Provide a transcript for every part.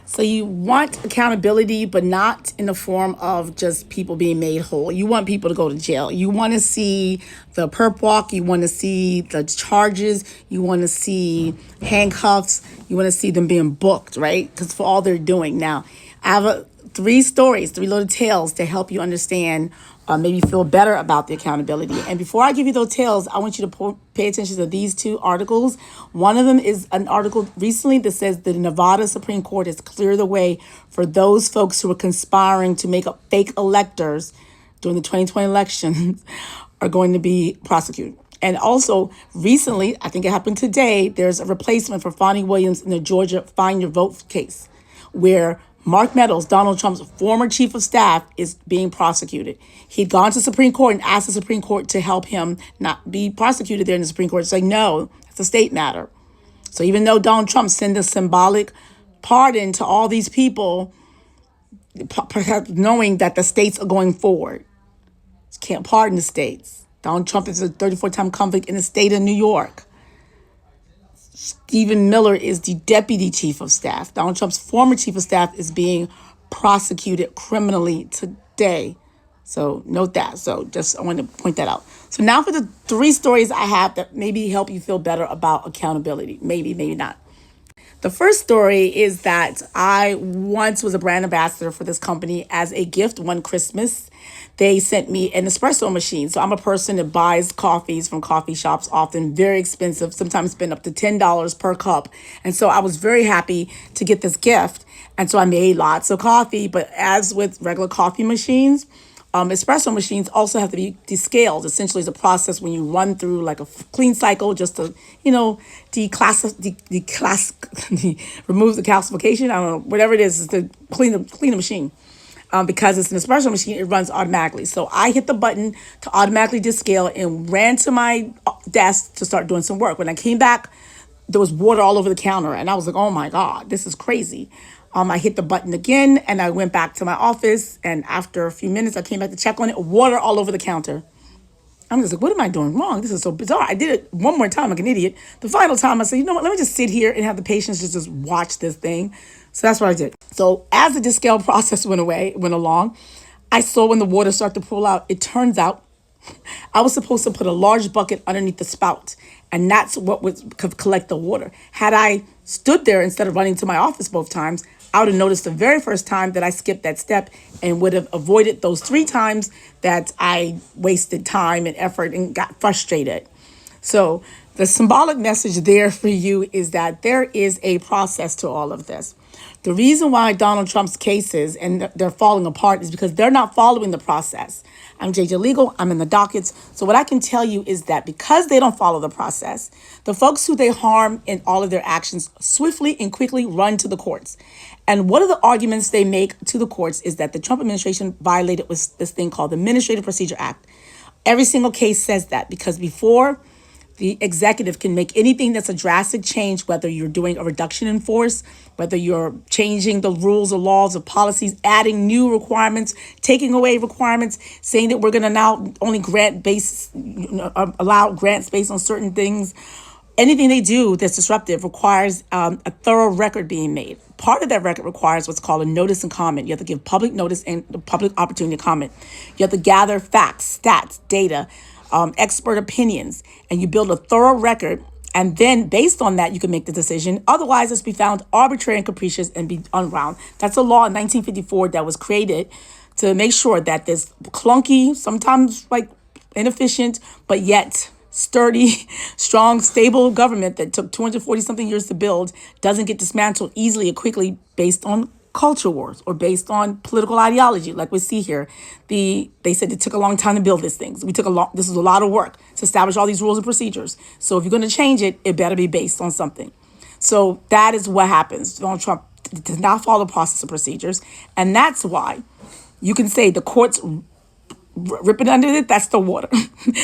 So you want accountability, but not in the form of just people being made whole. You want people to go to jail. You want to see the perp walk. You want to see the charges. You want to see handcuffs. You want to see them being booked, right? Because for all they're doing. Now, I have three stories, three little tales to help you understand, maybe feel better about the accountability. And before I give you those tales, I want you to pay attention to these two articles. One of them is an article recently that says the Nevada Supreme Court has cleared the way for those folks who are conspiring to make up fake electors during the 2020 elections are going to be prosecuted. And also, recently, I think it happened today, there's a replacement for Fonnie Williams in the Georgia Find Your Vote case, where Mark Meadows, Donald Trump's former chief of staff, is being prosecuted. He'd gone to the Supreme Court and asked the Supreme Court to help him not be prosecuted there in the Supreme Court. It's like, no, it's a state matter. So even though Donald Trump sent a symbolic pardon to all these people, perhaps knowing that the states are going forward, you can't pardon the states. Donald Trump is a 34-time convict in the state of New York. Stephen Miller is the deputy chief of staff. Donald Trump's former chief of staff is being prosecuted criminally today. So note that. So just I want to point that out. So now for the three stories I have that maybe help you feel better about accountability. Maybe, maybe not. The first story is that I once was a brand ambassador for this company. As a gift one Christmas, they sent me an espresso machine. So I'm a person that buys coffees from coffee shops, often very expensive, sometimes spend up to $10 per cup. And so I was very happy to get this gift. And so I made lots of coffee. But as with regular coffee machines, espresso machines also have to be descaled. Essentially, it's a process when you run through like a clean cycle just to, remove the calcification. I don't know, whatever it is to clean the machine. Because it's an espresso machine, it runs automatically. So I hit the button to automatically descale and ran to my desk to start doing some work. When I came back, there was water all over the counter. And I was like, oh my God, this is crazy. I hit the button again and I went back to my office. And after a few minutes, I came back to check on it. Water all over the counter. I'm just like, what am I doing wrong? This is so bizarre. I did it one more time like an idiot. The final time I said, you know what, let me just sit here and have the patience to just watch this thing. So that's what I did. So as the descale process went along, I saw when the water started to pull out, it turns out I was supposed to put a large bucket underneath the spout, and that's what would collect the water. Had I stood there instead of running to my office both times, I would have noticed the very first time that I skipped that step and would have avoided those 3 times that I wasted time and effort and got frustrated. So the symbolic message there for you is that there is a process to all of this. The reason why Donald Trump's cases and they're falling apart is because they're not following the process. I'm JJ Legal. I'm in the dockets. So what I can tell you is that because they don't follow the process, the folks who they harm in all of their actions swiftly and quickly run to the courts. And one of the arguments they make to the courts is that the Trump administration violated this thing called the Administrative Procedure Act. Every single case says that because before the executive can make anything that's a drastic change, whether you're doing a reduction in force, whether you're changing the rules or laws or policies, adding new requirements, taking away requirements, saying that we're going to now only allow grants based on certain things. Anything they do that's disruptive requires a thorough record being made. Part of that record requires what's called a notice and comment. You have to give public notice and the public opportunity to comment. You have to gather facts, stats, data, expert opinions, and you build a thorough record. And then based on that, you can make the decision. Otherwise, it's be found arbitrary and capricious and be unwound. That's a law in 1954 that was created to make sure that this clunky, sometimes like inefficient, but yet sturdy, strong, stable government that took 240 something years to build doesn't get dismantled easily or quickly based on culture wars or based on political ideology, like we see here. They said it took a long time to build these things. This is a lot of work to establish all these rules and procedures. So if you're going to change it, it better be based on something. So that is what happens. Donald Trump does not follow the process of procedures. And that's why you can say the courts ripping under it, that's the water.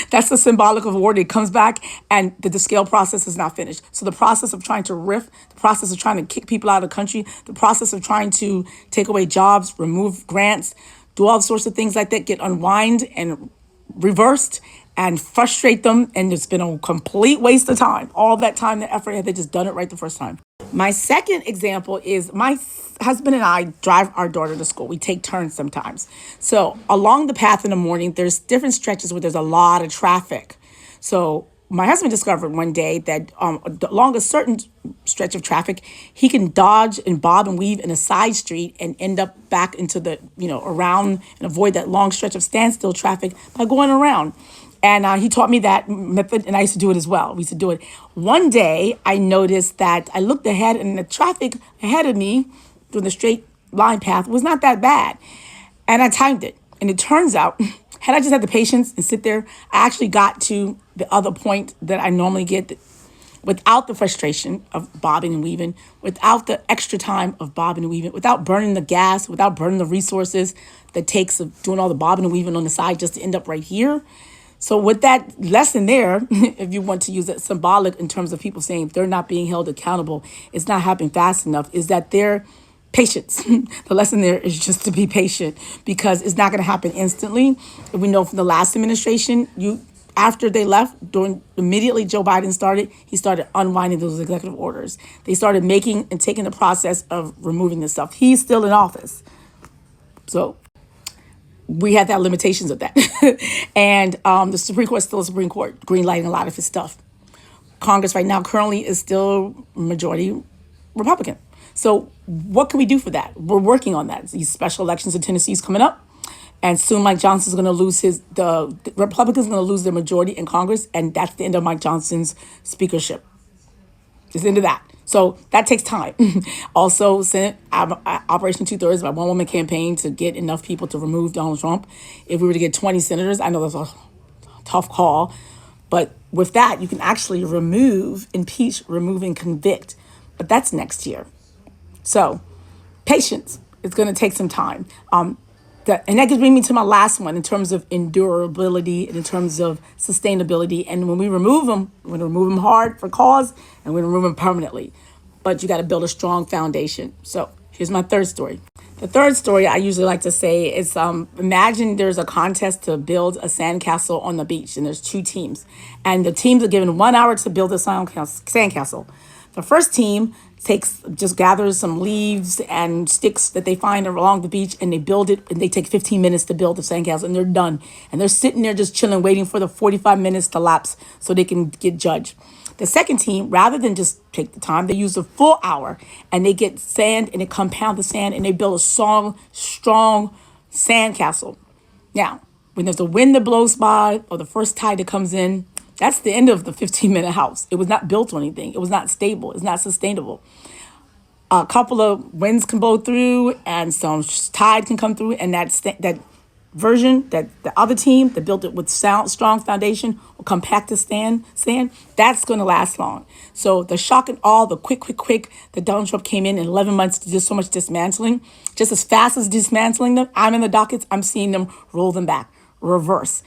That's the symbolic of water. It comes back and the scale process is not finished. So the process of trying to the process of trying to kick people out of the country, the process of trying to take away jobs, remove grants, do all sorts of things like that, get unwind and reversed and frustrate them. And it's been a complete waste of time. All that time, the effort, had they just done it right the first time. My second example is my husband and I drive our daughter to school. We take turns sometimes. So along the path in the morning, there's different stretches where there's a lot of traffic. So my husband discovered one day that along a certain stretch of traffic, he can dodge and bob and weave in a side street and end up back into the, around and avoid that long stretch of standstill traffic by going around. And he taught me that method, and I used to do it as well. We used to do it. One day, I noticed that I looked ahead, and the traffic ahead of me through the straight line path was not that bad. And I timed it. And it turns out, had I just had the patience and sit there, I actually got to the other point that I normally get without the frustration of bobbing and weaving, without the extra time of bobbing and weaving, without burning the gas, without burning the resources that takes of doing all the bobbing and weaving on the side just to end up right here. So with that lesson there, if you want to use it symbolic in terms of people saying they're not being held accountable, it's not happening fast enough, is that they're patience. The lesson there is just to be patient because it's not going to happen instantly. We know from the last administration, after they left, immediately Joe Biden started, he started unwinding those executive orders. They started making and taking the process of removing this stuff. He's still in office. So we had that limitations of that. And the Supreme Court is still a Supreme Court, greenlighting a lot of his stuff. Congress right now currently is still majority Republican. So what can we do for that? We're working on that. These special elections in Tennessee is coming up. And soon Mike Johnson's going to lose the Republicans are going to lose their majority in Congress. And that's the end of Mike Johnson's speakership. It's the end of that. So that takes time. Also, Senate Operation 2/3 by one woman campaign to get enough people to remove Donald Trump. If we were to get 20 senators, I know that's a tough call. But with that, you can actually remove, impeach, remove, and convict. But that's next year. So patience. It's going to take some time. And that brings me to my last one in terms of endurability and in terms of sustainability. And when we remove them, we're going to remove them hard for cause and we're going to remove them permanently. But you got to build a strong foundation. So here's my third story. The third story I usually like to say is imagine there's a contest to build a sandcastle on the beach and there's two teams. And the teams are given 1 hour to build a sandcastle. The first team just gathers some leaves and sticks that they find along the beach and they build it, and they take 15 minutes to build the sandcastle and they're done. And they're sitting there just chilling, waiting for the 45 minutes to lapse so they can get judged. The second team, rather than just take the time, they use a full hour and they get sand and they compound the sand and they build a strong sandcastle. Now, when there's a wind that blows by or the first tide that comes in, that's the end of the 15-minute house. It was not built on anything. It was not stable. It's not sustainable. A couple of winds can blow through and some tide can come through, and that version, that the other team that built it with strong foundation or compacted sand, that's going to last long. So the shock and awe, the quick, that Donald Trump came in 11 months to do so much dismantling, just as fast as dismantling them, I'm in the dockets, I'm seeing them roll them back, reverse.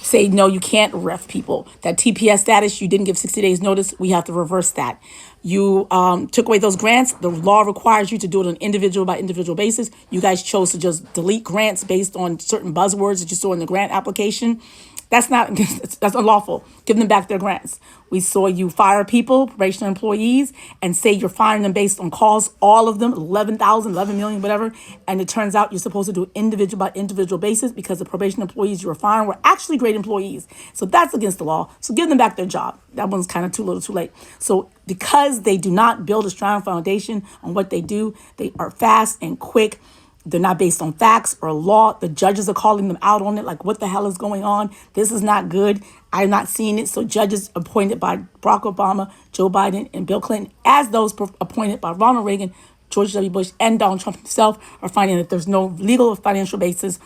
Say, no, you can't ref people. That TPS status, you didn't give 60 days notice, we have to reverse that. You took away those grants. The law requires you to do it on an individual by individual basis. You guys chose to just delete grants based on certain buzzwords that you saw in the grant application. That's unlawful. Give them back their grants. We saw you fire people, probation employees, and say you're firing them based on calls, all of them, 11,000, 11 million, whatever. And it turns out you're supposed to do it individual by individual basis because the probation employees you were firing were actually great employees. So that's against the law. So give them back their job. That one's kind of too little too late. So because they do not build a strong foundation on what they do, they are fast and quick. They're not based on facts or law. The judges are calling them out on it, like, what the hell is going on? This is not good. I'm not seeing it. So judges appointed by Barack Obama, Joe Biden, and Bill Clinton, as those appointed by Ronald Reagan, George W. Bush, and Donald Trump himself, are finding that there's no legal or financial basis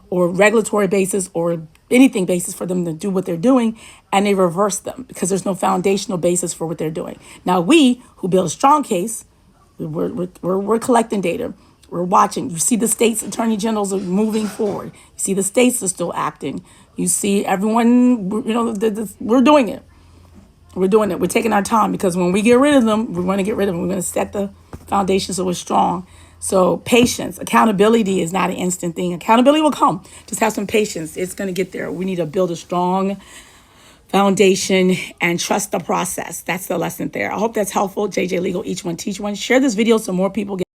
or regulatory basis or anything basis for them to do what they're doing, and they reverse them because there's no foundational basis for what they're doing. Now, we who build a strong case, we're collecting data. We're watching. You see the states' attorney generals are moving forward. You see the states are still acting. You see everyone, we're doing it. We're doing it. We're taking our time because when we get rid of them, we want to get rid of them. We're going to set the foundation so we're strong. So patience, accountability is not an instant thing. Accountability will come. Just have some patience. It's going to get there. We need to build a strong foundation, and trust the process. That's the lesson there. I hope that's helpful. JJ Legal, each one teach one. Share this video so more people get